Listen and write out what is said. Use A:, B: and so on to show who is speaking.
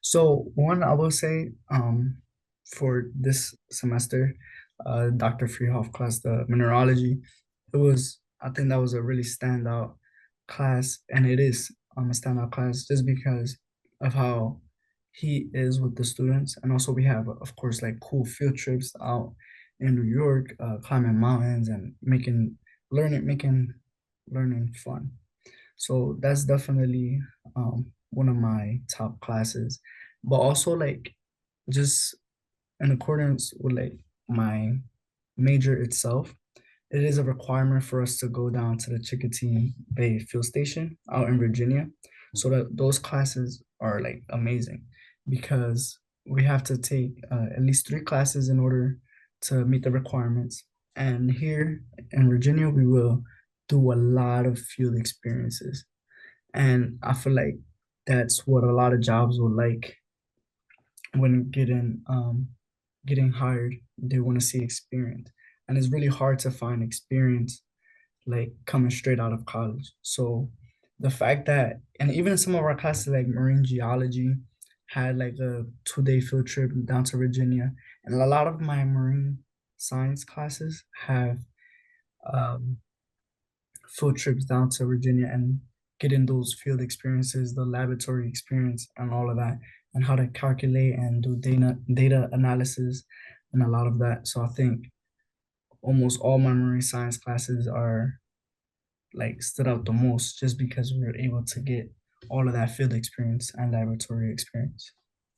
A: So one I will say, for this semester, Dr. Freehoff class, the mineralogy, I think that was a really standout class, and it is a standout class just because of how he is with the students, and also we have, of course, like cool field trips out in New York, climbing mountains and making learning fun. So that's definitely one of my top classes. But also like just in accordance with like my major itself, it is a requirement for us to go down to the Chickatee Bay Field Station out in Virginia. So that those classes are like amazing because we have to take at least three classes in order to meet the requirements. And here in Virginia, we will do a lot of field experiences. And I feel like that's what a lot of jobs will like when getting hired. They want to see experience. And it's really hard to find experience like coming straight out of college. So the fact that, and even some of our classes like marine geology had like a 2 day field trip down to Virginia. And a lot of my marine science classes have um, field trips down to Virginia and getting those field experiences, the laboratory experience, and all of that, and how to calculate and do data analysis and a lot of that. So I think almost all my marine science classes are like stood out the most just because we were able to get all of that field experience and laboratory experience.